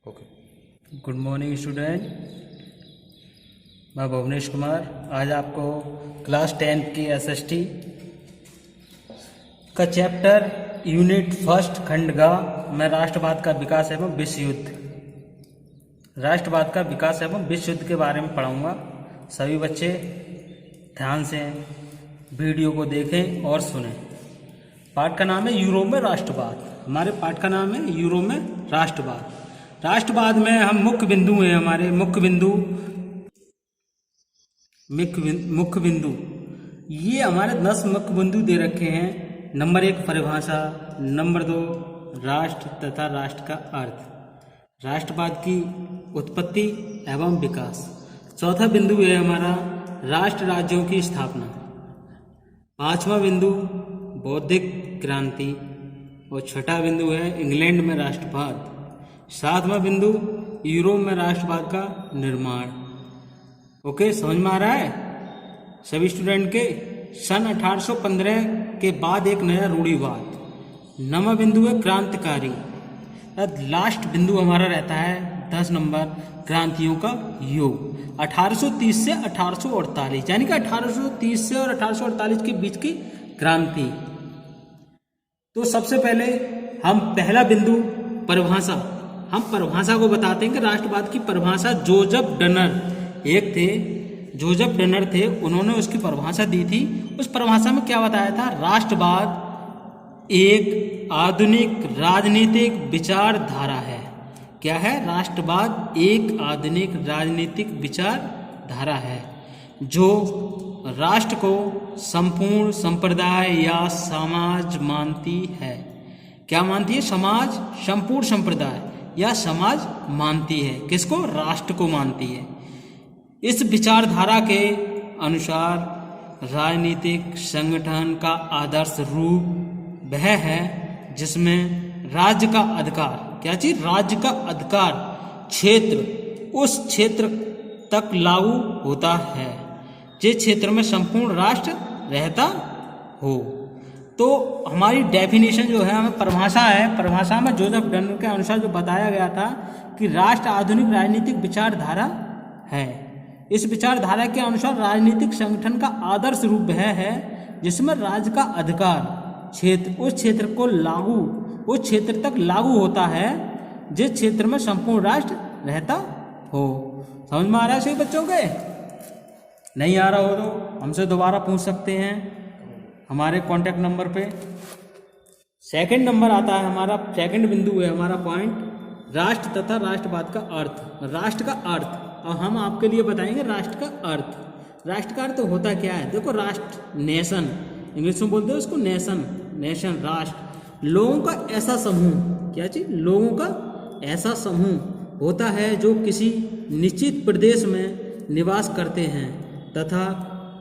Okay. Good morning student, मैं भुवनेश कुमार आज आपको क्लास 10 की एसएसटी का चैप्टर यूनिट फर्स्ट खंड का मैं राष्ट्रवाद का विकास एवं विश्व युद्ध के बारे में पढ़ाऊंगा। सभी बच्चे ध्यान से वीडियो को देखें और सुनें। पाठ का नाम है यूरोप में राष्ट्रवाद। हमारे पाठ का नाम है यूरोप में राष्ट्रवाद। राष्ट्रवाद में हम मुख्य बिंदु हैं, हमारे मुख्य बिंदु ये हमारे 10 मुख्य बिंदु दे रखे हैं। नंबर 1 परिभाषा, नंबर 2 राष्ट्र तथा राष्ट्र का अर्थ, राष्ट्रवाद की उत्पत्ति एवं विकास। चौथा बिंदु है हमारा राष्ट्र राज्यों की स्थापना। 5वां बिंदु बौद्धिक क्रांति और छठा बिंदु है इंग्लैंड में राष्ट्रवाद। 7वां बिंदु यूरोप में राष्ट्रवाद का निर्माण। ओके, समझ में आ रहा है सभी स्टूडेंट के? सन 1815 के बाद एक नया रूढ़िवाद। 9वां बिंदु है क्रांतिकारी। लास्ट बिंदु हमारा रहता है 10 नंबर क्रांतियों का योग। 1830 से 1848 यानी कि 1830 से और 1848 के बीच की क्रांति। तो सबसे पहले हम पहला बिंदु परिभाषा, हम परिभाषा को बताते हैं कि राष्ट्रवाद की परिभाषा जोसेफ डनर थे, उन्होंने उसकी परिभाषा दी थी। उस परिभाषा में क्या बताया था? राष्ट्रवाद एक आधुनिक राजनीतिक विचारधारा है। क्या है? राष्ट्रवाद एक आधुनिक राजनीतिक विचारधारा है जो राष्ट्र को संपूर्ण संप्रदाय या समाज मानती है। क्या मानती है? समाज, संपूर्ण संप्रदाय या समाज मानती है। किसको? राष्ट्र को मानती है। इस विचारधारा के अनुसार राजनीतिक संगठन का आदर्श रूप वह है जिसमें राज्य का अधिकार, क्या चीज? राज्य का अधिकार क्षेत्र उस क्षेत्र तक लागू होता है जिस क्षेत्र में संपूर्ण राष्ट्र रहता हो। तो हमारी डेफिनेशन जो है, हमें परिभाषा है, परिभाषा में जोसेफ डनर के अनुसार जो बताया गया था कि राष्ट्र आधुनिक राजनीतिक विचारधारा है। इस विचारधारा के अनुसार राजनीतिक संगठन का आदर्श रूप वह है जिसमें राज्य का अधिकार क्षेत्र उस क्षेत्र तक लागू होता है जिस क्षेत्र में संपूर्ण राष्ट्र रहता हो। समझ में आ रहा है सभी बच्चों के? नहीं आ रहा हो तो हमसे दोबारा पूछ सकते हैं हमारे कांटेक्ट नंबर पे। सेकंड नंबर आता है हमारा, सेकंड बिंदु है हमारा पॉइंट राष्ट्र तथा राष्ट्रवाद का अर्थ, राष्ट्र का अर्थ। और हम आपके लिए बताएंगे राष्ट्र का अर्थ। राष्ट्र का अर्थ होता क्या है? देखो, राष्ट्र नेशन, इंग्लिश में बोलते हैं उसको नेशन राष्ट्र। लोगों का ऐसा समूह, क्या चीज? लोगों का ऐसा समूह होता है जो किसी निश्चित प्रदेश में निवास करते हैं तथा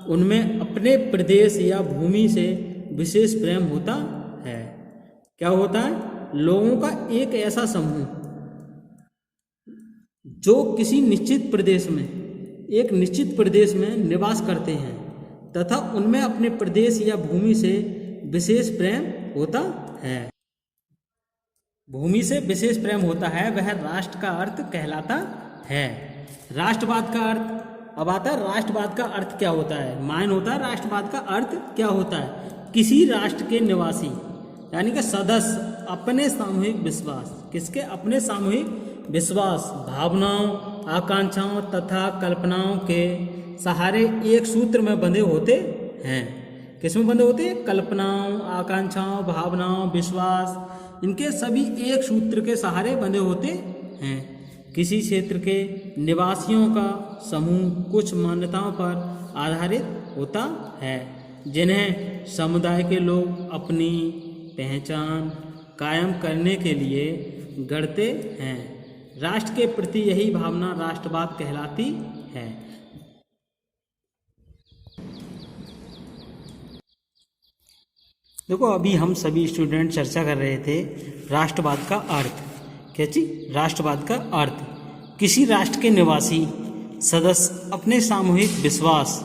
उनमें अपने प्रदेश या भूमि से विशेष प्रेम होता है। क्या होता है? लोगों का एक ऐसा समूह जो किसी निश्चित प्रदेश में निवास करते हैं तथा उनमें अपने प्रदेश या भूमि से विशेष प्रेम होता है। भूमि से विशेष प्रेम होता है, वह राष्ट्र का अर्थ कहलाता है। राष्ट्रवाद का अर्थ अब आता है। राष्ट्रवाद का अर्थ क्या होता है? मायने होता है राष्ट्रवाद का अर्थ क्या होता है? किसी राष्ट्र के निवासी यानी कि सदस्य अपने सामूहिक विश्वास, किसके? अपने सामूहिक विश्वास, भावनाओं, आकांक्षाओं तथा कल्पनाओं के सहारे एक सूत्र में बंधे होते हैं। किसमें बंधे होते हैं? कल्पनाओं, आकांक्षाओं, भावनाओं, विश्वास, इनके सभी एक सूत्र के सहारे बंधे होते हैं। किसी क्षेत्र के निवासियों का समूह कुछ मान्यताओं पर आधारित होता है जिन्हें समुदाय के लोग अपनी पहचान कायम करने के लिए गढ़ते हैं। राष्ट्र के प्रति यही भावना राष्ट्रवाद कहलाती है। देखो, अभी हम सभी स्टूडेंट चर्चा कर रहे थे राष्ट्रवाद का अर्थ। क्या चीज? राष्ट्रवाद का अर्थ किसी राष्ट्र के निवासी सदस्य अपने सामूहिक विश्वास,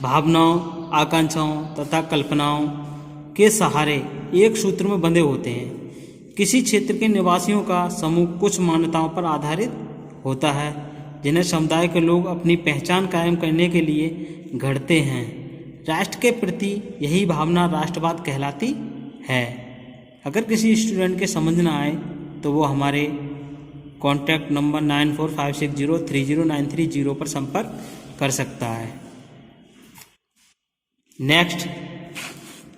भावनाओं, आकांक्षाओं तथा कल्पनाओं के सहारे एक सूत्र में बंधे होते हैं किसी क्षेत्र के निवासियों का समूह कुछ मान्यताओं पर आधारित होता है जिन्हें समुदाय के लोग अपनी पहचान कायम करने के लिए गढ़ते हैं। राष्ट्र के प्रति यही भावना राष्ट्रवाद कहलाती है। अगर किसी स्टूडेंट के समझ ना आए तो वो हमारे कॉन्टैक्ट नंबर 9456030930 पर संपर्क कर सकता है। नेक्स्ट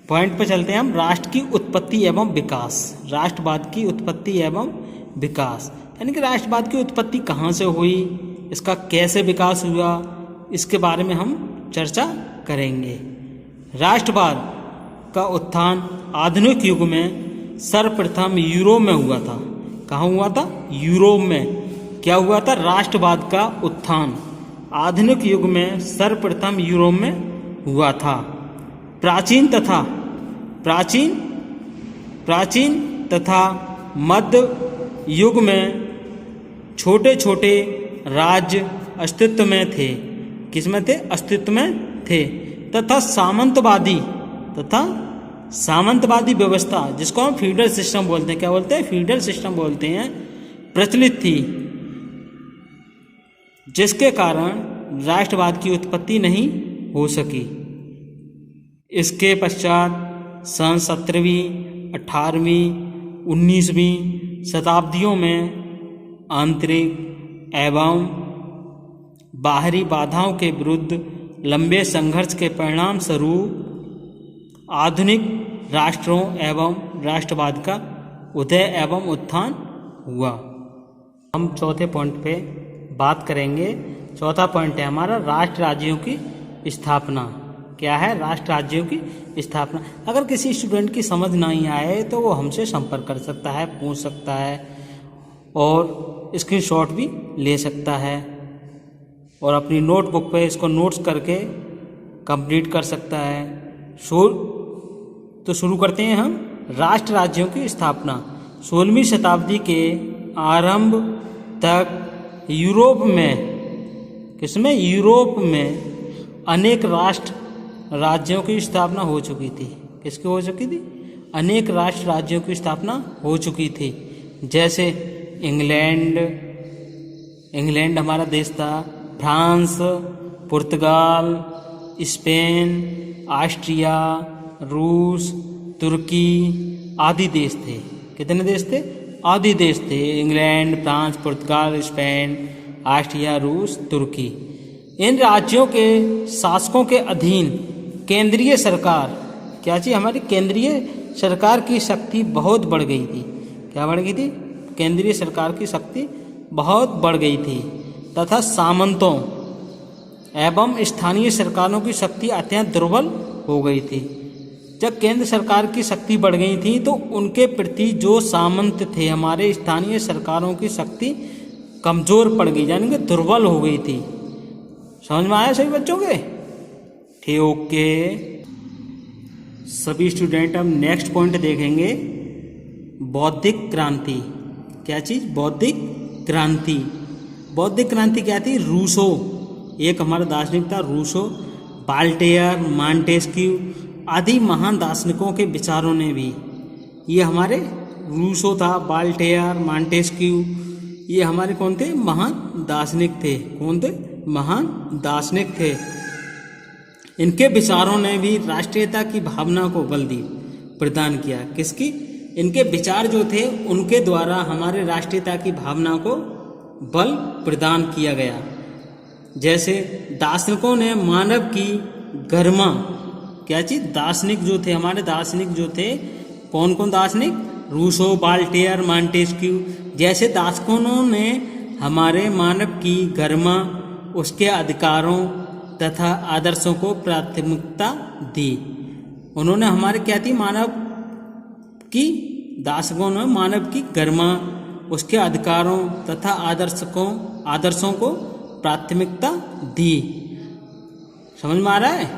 पॉइंट पर चलते हैं हम, राष्ट्र की उत्पत्ति एवं विकास। राष्ट्रवाद की उत्पत्ति एवं विकास यानी कि राष्ट्रवाद की उत्पत्ति कहाँ से हुई, इसका कैसे विकास हुआ, इसके बारे में हम चर्चा करेंगे। राष्ट्रवाद का उत्थान आधुनिक युग में सर्वप्रथम यूरोप में हुआ था। कहाँ हुआ था? यूरोप में। क्या हुआ था? राष्ट्रवाद का उत्थान आधुनिक युग में सर्वप्रथम यूरोप में हुआ था। प्राचीन तथा मध्य युग में छोटे छोटे राज्य अस्तित्व में थे। किसमें थे? अस्तित्व में थे। तथा सामंतवादी व्यवस्था, जिसको हम फीडरल सिस्टम बोलते हैं, क्या बोलते हैं? फीडरल सिस्टम बोलते हैं, प्रचलित थी, जिसके कारण राष्ट्रवाद की उत्पत्ति नहीं हो सकी। इसके पश्चात सन 17वीं, 18वीं, 19वीं शताब्दियों में आंतरिक एवं बाहरी बाधाओं के विरुद्ध लंबे संघर्ष के परिणाम स्वरूप आधुनिक राष्ट्रों एवं राष्ट्रवाद का उदय एवं उत्थान हुआ। हम चौथे पॉइंट पे बात करेंगे। चौथा पॉइंट है हमारा राष्ट्र राज्यों की स्थापना। क्या है? राष्ट्र राज्यों की स्थापना। अगर किसी स्टूडेंट की समझ नहीं आए तो वो हमसे संपर्क कर सकता है, पूछ सकता है और स्क्रीनशॉट भी ले सकता है और अपनी नोटबुक पे इसको नोट्स करके कंप्लीट कर सकता है। तो शुरू करते हैं हम। राष्ट्र राज्यों की स्थापना 16वीं शताब्दी के आरंभ तक यूरोप में अनेक राष्ट्र राज्यों की स्थापना हो चुकी थी। किसकी हो चुकी थी? अनेक राष्ट्र राज्यों की स्थापना हो चुकी थी। जैसे इंग्लैंड हमारा देश था, फ्रांस, पुर्तगाल, स्पेन, ऑस्ट्रिया, रूस, तुर्की आदि देश थे। कितने देश थे? आदि देश थे। इंग्लैंड, फ्रांस, पुर्तगाल, स्पेन, ऑस्ट्रिया, रूस, तुर्की। इन राज्यों के शासकों के अधीन केंद्रीय सरकार, क्या चीज? हमारी केंद्रीय सरकार की शक्ति बहुत बढ़ गई थी। क्या बढ़ गई थी? केंद्रीय सरकार की शक्ति बहुत बढ़ गई थी तथा सामंतों एवं स्थानीय सरकारों की शक्ति अत्यंत दुर्बल हो गई थी। जब केंद्र सरकार की शक्ति बढ़ गई थी तो उनके प्रति जो सामंत थे, हमारे स्थानीय सरकारों की शक्ति कमजोर पड़ गई, यानी कि दुर्बल हो गई थी। समझ में आया सभी बच्चों के? ठीक, ओके। सभी स्टूडेंट अब नेक्स्ट पॉइंट देखेंगे, बौद्धिक क्रांति। क्या चीज? बौद्धिक क्रांति। बौद्धिक क्रांति क्या थी? रूसो, एक हमारा दार्शनिक था रूसो, वाल्टेयर, मॉन्टेस्क्यू आदि महान दार्शनिकों के विचारों ने भी, ये हमारे रूसो था, वाल्टेयर, मॉन्टेस्क्यू, ये हमारे कौन थे? महान दार्शनिक थे। कौन थे? महान दार्शनिक थे। इनके विचारों ने भी राष्ट्रीयता की भावना को बल प्रदान किया। किसकी? इनके विचार जो थे उनके द्वारा हमारे राष्ट्रीयता की भावना को बल प्रदान किया गया। जैसे दार्शनिकों ने मानव की गरिमा, क्या चीज? दार्शनिक जो थे, हमारे दार्शनिक जो थे, कौन कौन दार्शनिक? रूसो, वाल्टेयर, मॉन्टेस्क्यू जैसे दार्शनिकों ने हमारे मानव की गरिमा, उसके अधिकारों तथा आदर्शों को प्राथमिकता दी। उन्होंने हमारे क्या थी? मानव की, दार्शनिकों ने मानव की गरिमा, उसके अधिकारों तथा आदर्शों को प्राथमिकता दी। समझ में आ रहा है?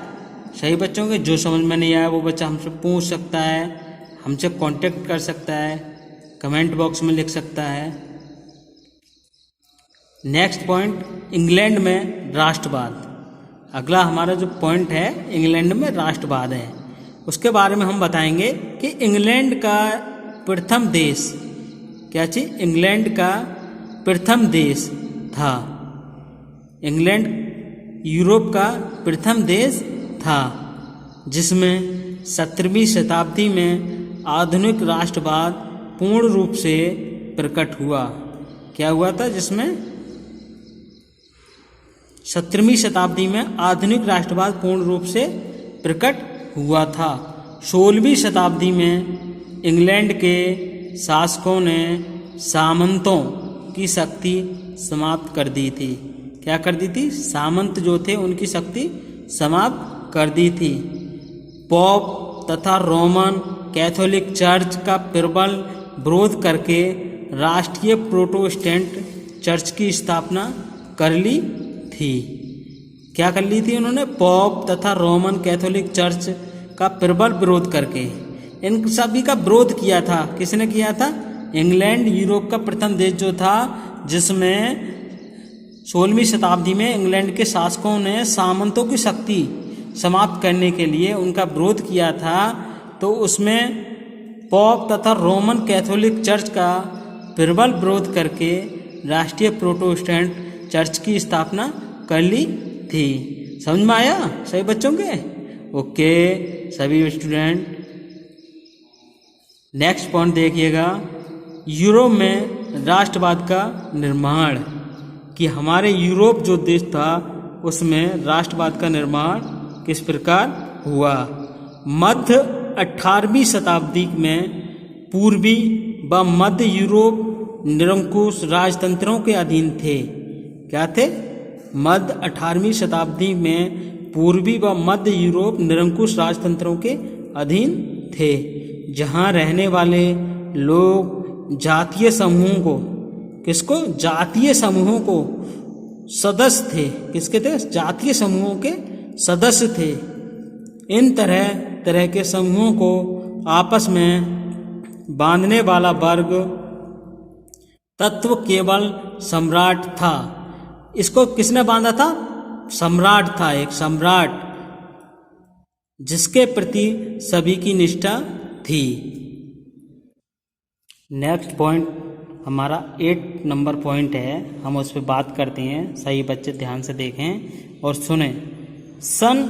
सही बच्चों के? जो समझ में नहीं आया वो बच्चा हमसे पूछ सकता है, हमसे कांटेक्ट कर सकता है, कमेंट बॉक्स में लिख सकता है। नेक्स्ट पॉइंट, इंग्लैंड में राष्ट्रवाद। अगला हमारा जो पॉइंट है, इंग्लैंड में राष्ट्रवाद है। उसके बारे में हम बताएंगे कि इंग्लैंड का प्रथम देश, क्या चीज, इंग्लैंड का प्रथम देश था। इंग्लैंड यूरोप का प्रथम देश था जिसमें 17वीं शताब्दी में आधुनिक राष्ट्रवाद पूर्ण रूप से प्रकट हुआ। क्या हुआ था? जिसमें 17वीं शताब्दी में आधुनिक राष्ट्रवाद पूर्ण रूप से प्रकट हुआ था। 16वीं शताब्दी में इंग्लैंड के शासकों ने सामंतों की शक्ति समाप्त कर दी थी। क्या कर दी थी? सामंत जो थे उनकी शक्ति समाप्त कर दी थी। पोप तथा रोमन कैथोलिक चर्च का प्रबल विरोध करके राष्ट्रीय प्रोटेस्टेंट चर्च की स्थापना कर ली थी। क्या कर ली थी उन्होंने? पोप तथा रोमन कैथोलिक चर्च का प्रबल विरोध करके इन सभी का विरोध किया था। किसने किया था? इंग्लैंड यूरोप का प्रथम देश जो था, जिसमें 16वीं शताब्दी में इंग्लैंड के शासकों ने सामंतों की शक्ति समाप्त करने के लिए उनका विरोध किया था। तो उसमें पोप तथा रोमन कैथोलिक चर्च का प्रबल विरोध करके राष्ट्रीय प्रोटेस्टेंट चर्च की स्थापना कर ली थी। समझ में आया सभी बच्चों के? ओके सभी स्टूडेंट, नेक्स्ट पॉइंट देखिएगा। यूरोप में राष्ट्रवाद का निर्माण, कि हमारे यूरोप जो देश था उसमें राष्ट्रवाद का निर्माण किस प्रकार हुआ। मध्य 18वीं शताब्दी में पूर्वी व मध्य यूरोप निरंकुश राजतंत्रों के अधीन थे। क्या थे? मध्य 18वीं शताब्दी में पूर्वी व मध्य यूरोप निरंकुश राजतंत्रों के अधीन थे, जहाँ रहने वाले लोग जातीय समूहों को, किसको? जातीय समूहों को सदस्य थे। किसके थे? जातीय समूहों के सदस्य थे। इन तरह तरह के समूहों को आपस में बांधने वाला वर्ग तत्व केवल सम्राट था। इसको किसने बांधा था? सम्राट था, एक सम्राट जिसके प्रति सभी की निष्ठा थी। नेक्स्ट पॉइंट हमारा 8 नंबर पॉइंट है, हम उस पर बात करते हैं। सही बच्चे ध्यान से देखें और सुने। सन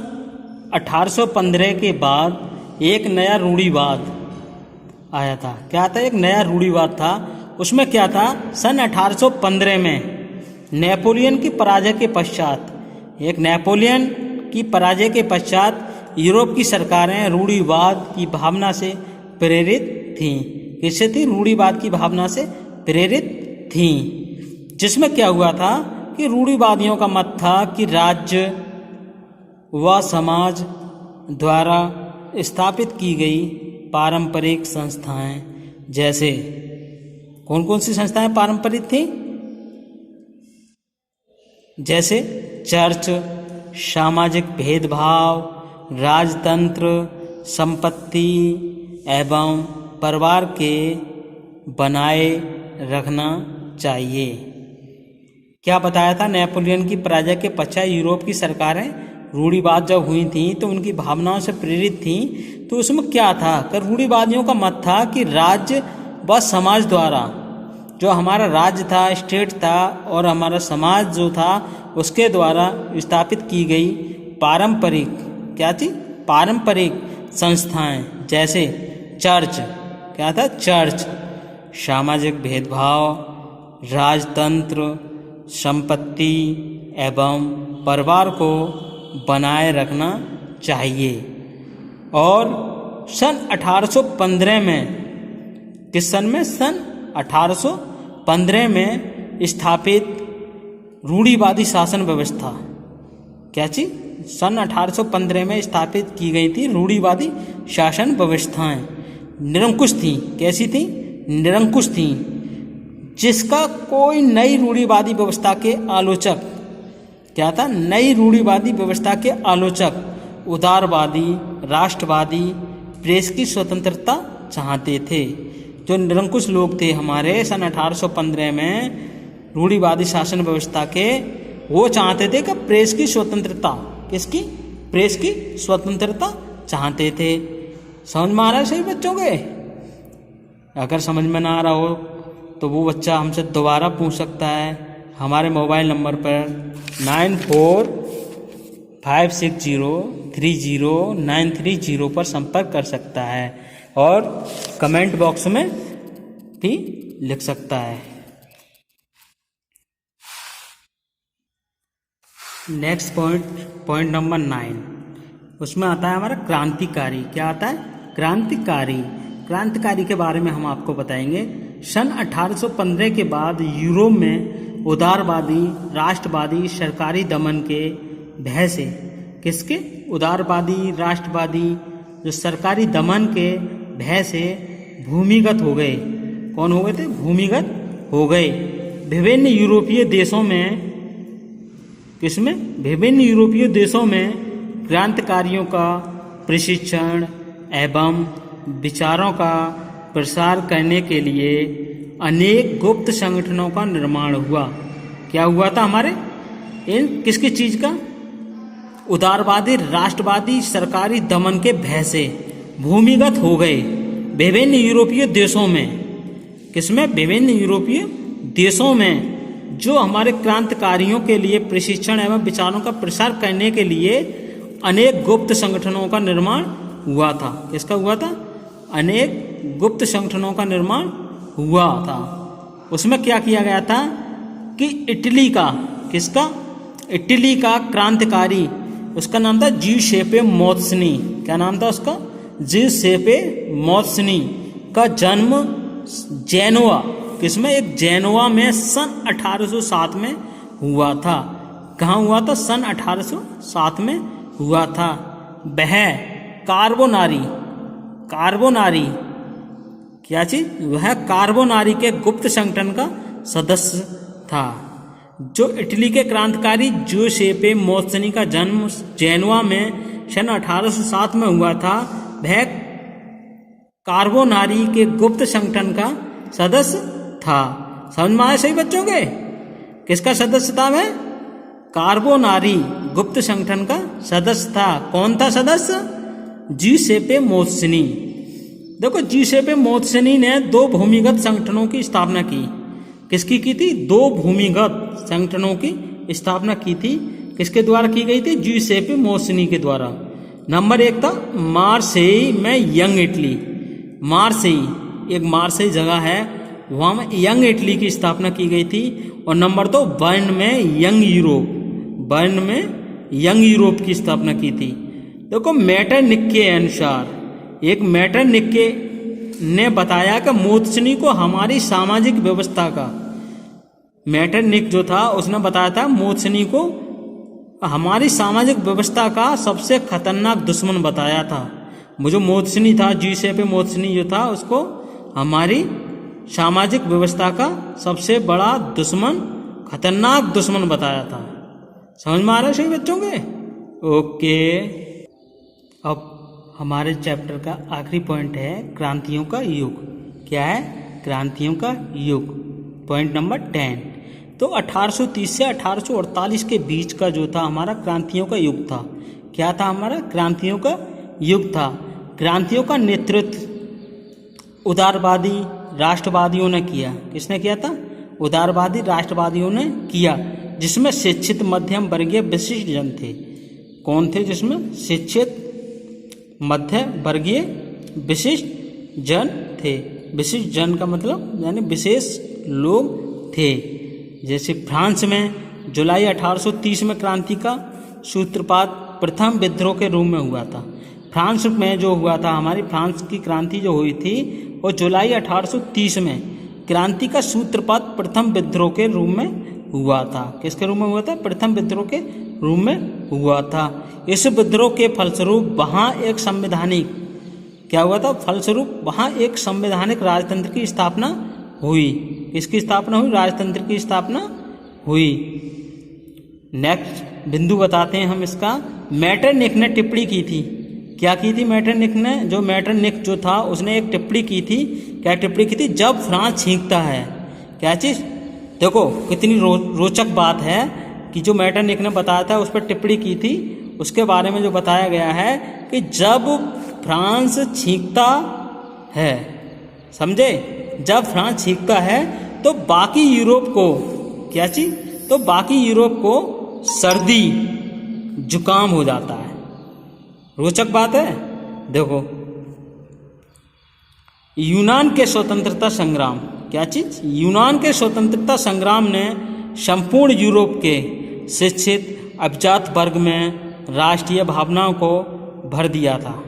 1815 के बाद एक नया रूढ़िवाद आया था। क्या था? एक नया रूढ़िवाद था। उसमें क्या था? सन 1815 में नेपोलियन की पराजय के पश्चात, एक नेपोलियन की पराजय के पश्चात यूरोप की सरकारें रूढ़िवाद की भावना से प्रेरित थीं। किससे थी? रूढ़िवाद की भावना से प्रेरित थीं। जिसमें क्या हुआ था कि रूढ़िवादियों का मत था कि राज्य व समाज द्वारा स्थापित की गई पारंपरिक संस्थाएं, जैसे कौन कौन सी संस्थाएं पारंपरिक थी? जैसे चर्च, सामाजिक भेदभाव, राजतंत्र, संपत्ति एवं परिवार के बनाए रखना चाहिए। क्या बताया था? नेपोलियन की पराजय के पश्चात यूरोप की सरकारें रूढ़िवाद जब हुई थी तो उनकी भावनाओं से प्रेरित थी। तो उसमें क्या था कि रूढ़िवादियों का मत था कि राज्य व समाज द्वारा, जो हमारा राज्य था, स्टेट था, और हमारा समाज जो था उसके द्वारा स्थापित की गई पारंपरिक, क्या थी? पारंपरिक संस्थाएं, जैसे चर्च, क्या था? चर्च, सामाजिक भेदभाव, राजतंत्र, संपत्ति एवं परिवार को बनाए रखना चाहिए। और सन 1815 में, किस सन में? सन 1815 में स्थापित रूढ़िवादी शासन व्यवस्था, क्या चीज? सन 1815 में स्थापित की गई थी रूढ़िवादी शासन व्यवस्थाएं। निरंकुश थी। कैसी थी? निरंकुश थी। जिसका कोई नई रूढ़िवादी व्यवस्था के आलोचक, क्या था? नई रूढ़िवादी व्यवस्था के आलोचक उदारवादी, राष्ट्रवादी, प्रेस की स्वतंत्रता चाहते थे। जो निरंकुश लोग थे हमारे सन 1815 में रूढ़िवादी शासन व्यवस्था के, वो चाहते थे कि प्रेस की स्वतंत्रता, किसकी? प्रेस की स्वतंत्रता चाहते थे। समझ में आ रहा है सही बच्चों के? अगर समझ में ना आ रहा हो तो वो बच्चा हमसे दोबारा पूछ सकता है हमारे मोबाइल नंबर पर 9456030930 पर संपर्क कर सकता है और कमेंट बॉक्स में भी लिख सकता है। नेक्स्ट पॉइंट नंबर 9, उसमें आता है हमारा क्रांतिकारी। क्या आता है? क्रांतिकारी। क्रांतिकारी के बारे में हम आपको बताएंगे। सन 1815 के बाद यूरोप में उदारवादी राष्ट्रवादी सरकारी दमन के भय से, किसके? उदारवादी राष्ट्रवादी जो सरकारी दमन के भय से भूमिगत हो गए। कौन हो गए थे? भूमिगत हो गए। विभिन्न यूरोपीय देशों में, किसमें? विभिन्न यूरोपीय देशों में क्रांतिकारियों का प्रशिक्षण एवं विचारों का प्रसार करने के लिए अनेक गुप्त संगठनों का निर्माण हुआ। क्या हुआ था हमारे? इन किसकी चीज का? उदारवादी राष्ट्रवादी सरकारी दमन के भय से भूमिगत हो गए विभिन्न यूरोपीय देशों में। किसमें? विभिन्न यूरोपीय देशों में जो हमारे क्रांतिकारियों के लिए प्रशिक्षण एवं विचारों का प्रसार करने के लिए अनेक गुप्त संगठनों का निर्माण हुआ था। किसका हुआ था? अनेक गुप्त संगठनों का निर्माण हुआ था। उसमें क्या किया गया था कि इटली का, किसका? इटली का क्रांतिकारी, उसका नाम था ज्यूसेppe मोत्सनी। क्या नाम था उसका? ज्यूसेppe मोत्सनी का जन्म जेनोआ, किसमें? एक जेनोआ में सन 1807 में हुआ था। कहाँ हुआ था? सन 1807 में हुआ था। वह कार्बोनारी क्या चीज? वह कार्बोनारी के गुप्त संगठन का सदस्य था। जो इटली के क्रांतिकारी ज्यूसेppe मोत्सनी का जन्म जेनोआ में सन 1807 में हुआ था, वह कार्बोनारी के गुप्त संगठन का सदस्य था। समझ में आया सही बच्चों के? किसका सदस्य था वह? कार्बोनारी गुप्त संगठन का सदस्य था। कौन था सदस्य? ज्यूसेppe मोत्सनी। देखो, ज्यूसेppe मोत्सनी ने 2 भूमिगत संगठनों की स्थापना की। किसकी की थी? 2 भूमिगत संगठनों की स्थापना की थी। किसके द्वारा की गई थी? ज्यूसेppe मोत्सनी के द्वारा। नंबर 1 था मार्सेई में यंग इटली। मार्सेई, एक मार्सेई जगह है, वहां में यंग इटली की स्थापना की गई थी। और नंबर 2 बर्न में यंग यूरोप, बर्न में यंग यूरोप की स्थापना की थी। देखो, मेटरनिक के अनुसार, एक मेटरनिक के ने बताया कि मोत्सनी को हमारी सामाजिक व्यवस्था का, मेटरनिक जो था उसने बताया था मोत्सनी को हमारी सामाजिक व्यवस्था का सबसे खतरनाक दुश्मन बताया था। वो जो मोत्सनी था, ज्यूसेppe मोत्सनी जो था, उसको हमारी सामाजिक व्यवस्था का सबसे बड़ा दुश्मन, खतरनाक दुश्मन बताया था। समझ में आ रहा है सही बच्चों के? ओके। अब हमारे चैप्टर का आखिरी पॉइंट है क्रांतियों का युग। क्या है? क्रांतियों का युग। Point number 10। तो 1830 से 1848 के बीच का जो था हमारा क्रांतियों का युग था। क्या था हमारा? क्रांतियों का युग था। क्रांतियों का नेतृत्व उदारवादी राष्ट्रवादियों ने किया। किसने किया था? उदारवादी राष्ट्रवादियों ने किया, जिसमें शिक्षित मध्यम वर्गीय विशिष्ट जन थे। कौन थे जिसमें? शिक्षित मध्य वर्गीय विशिष्ट जन थे। विशिष्ट जन का मतलब यानी विशेष लोग थे। जैसे फ्रांस में जुलाई 1830 में क्रांति का सूत्रपात प्रथम विद्रोह के रूप में हुआ था। फ्रांस में जो हुआ था, हमारी फ्रांस की क्रांति जो हुई थी वो जुलाई 1830 में क्रांति का सूत्रपात प्रथम विद्रोह के रूप में हुआ था। किसके रूप में हुआ था? प्रथम विद्रोह के रूप में हुआ था। इस विद्रोह के फलस्वरूप वहाँ एक संवैधानिक, क्या हुआ था? फलस्वरूप वहाँ एक संवैधानिक राजतंत्र की स्थापना हुई। किसकी स्थापना हुई? राजतंत्र की स्थापना हुई। नेक्स्ट बिंदु बताते हैं हम इसका। मेटरनिक ने टिप्पणी की थी। क्या की थी मेटरनिक ने? जो मेटरनिक जो था उसने एक टिप्पणी की थी। क्या टिप्पणी की थी? जब फ्रांस छींकता है। क्या चीज? देखो कितनी रोचक बात है कि जो मेटरनिक ने बताया था उस पर टिप्पणी की थी। उसके बारे में जो बताया गया है कि जब फ्रांस छींकता है, समझे? जब फ्रांस छींकता है तो बाकी यूरोप को क्या चीज, तो बाकी यूरोप को सर्दी जुकाम हो जाता है। रोचक बात है। देखो, यूनान के स्वतंत्रता संग्राम, क्या चीज, यूनान के स्वतंत्रता संग्राम ने संपूर्ण यूरोप के शिक्षित अभिजात वर्ग में राष्ट्रीय भावनाओं को भर दिया था।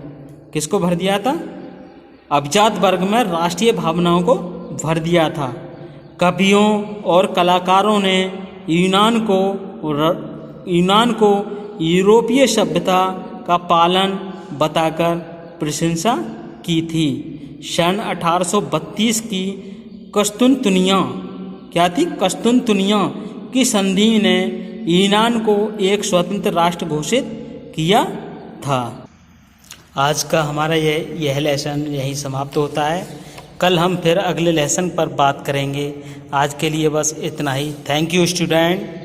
किसको भर दिया था? अभिजात वर्ग में राष्ट्रीय भावनाओं को भर दिया था। कवियों और कलाकारों ने यूनान को यूरोपीय सभ्यता का पालन बताकर प्रशंसा की थी। सन 1832 की कस्तुनतुनिया, क्या थी? कस्तुनतुनिया की संधि ने यूनान को एक स्वतंत्र राष्ट्र घोषित किया था। आज का हमारा यह लेसन यहीं समाप्त होता है। कल हम फिर अगले लेसन पर बात करेंगे। आज के लिए बस इतना ही। Thank you student.